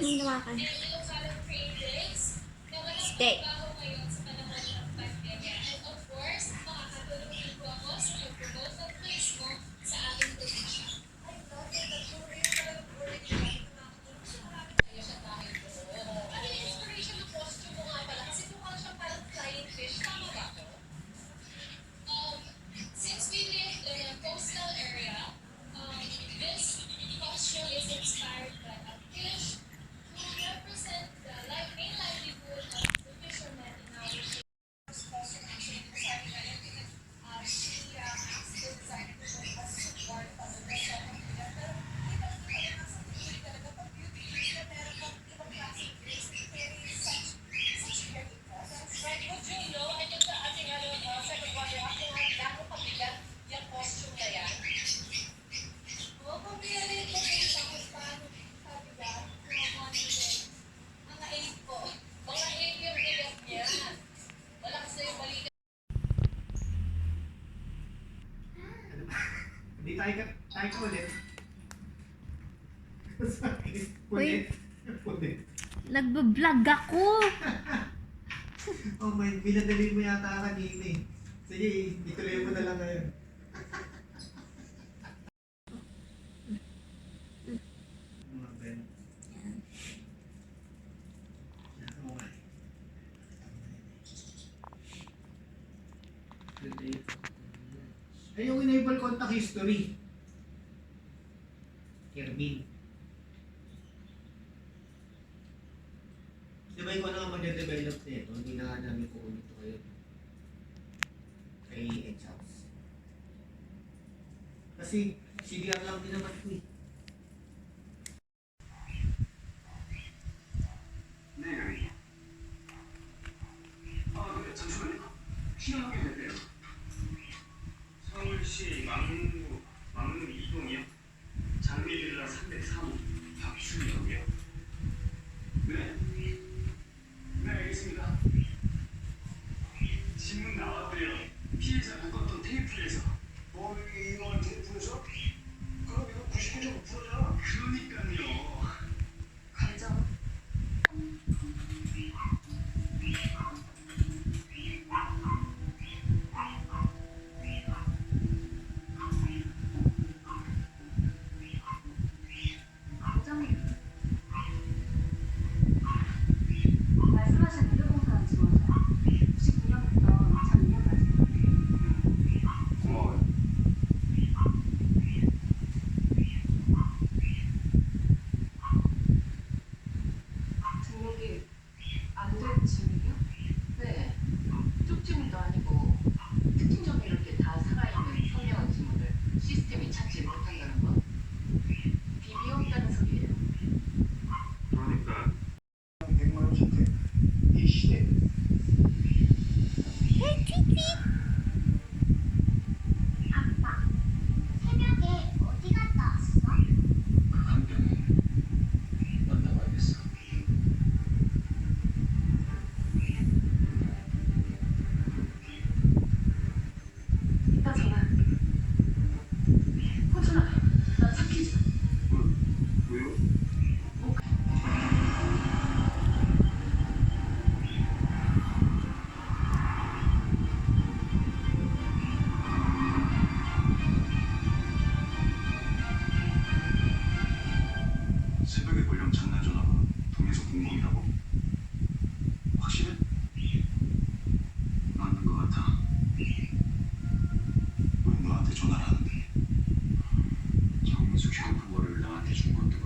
Ginawa ka. Steak. Hindi tayo ka ulit. Uy, Ulit. nagbablog ako. Oh my, binadali mo yata kanina eh. Sige, ituloy mo na lang ngayon. Mga Ben. Okay. Ay, yung enable contact history. Kermin. Di ba ikaw na nga mag-develop nito? Hindi na nga namin kukunin ito kayo. Kay Edgehouse. Kasi CDR lang din naman ito eh. 네. 잠시만요. 신용하게 됐대요. 서울시 망루 이동이요. 장미빌라 303호 박준혁이요. 네. 네, 알겠습니다. 신문 나왔대요. 피해자 묶었던 테이프에서. 이거 테이프에서? 그럼 이거 99.5%잖아. 그러니까요. 가자. 말씀하신 의료봉사 지원자 99년부터 작년까지 고마워요. 등록이 안 된 증이요? 네. 쪽지문도 아니고 특징적인 이렇게 다 살아있는 선명한 지문을 시스템이 찾지 못한다는 건 비비었다는 소리예요. 그러니까 100만 원 선택. 이 시대. 아빠, 새벽에 어디 갔다 왔어? 그 간병에 만나봐야겠어. 이따 전화. 호준아, 나 착해져. 왜요? 새벽에 걸려온 장난 전화가 동에서 공범이라고? 확실해? 맞는 것 같아. 왜 너한테 전화를 하는데? 정민수 휴대폰 번호를 나한테 준 것도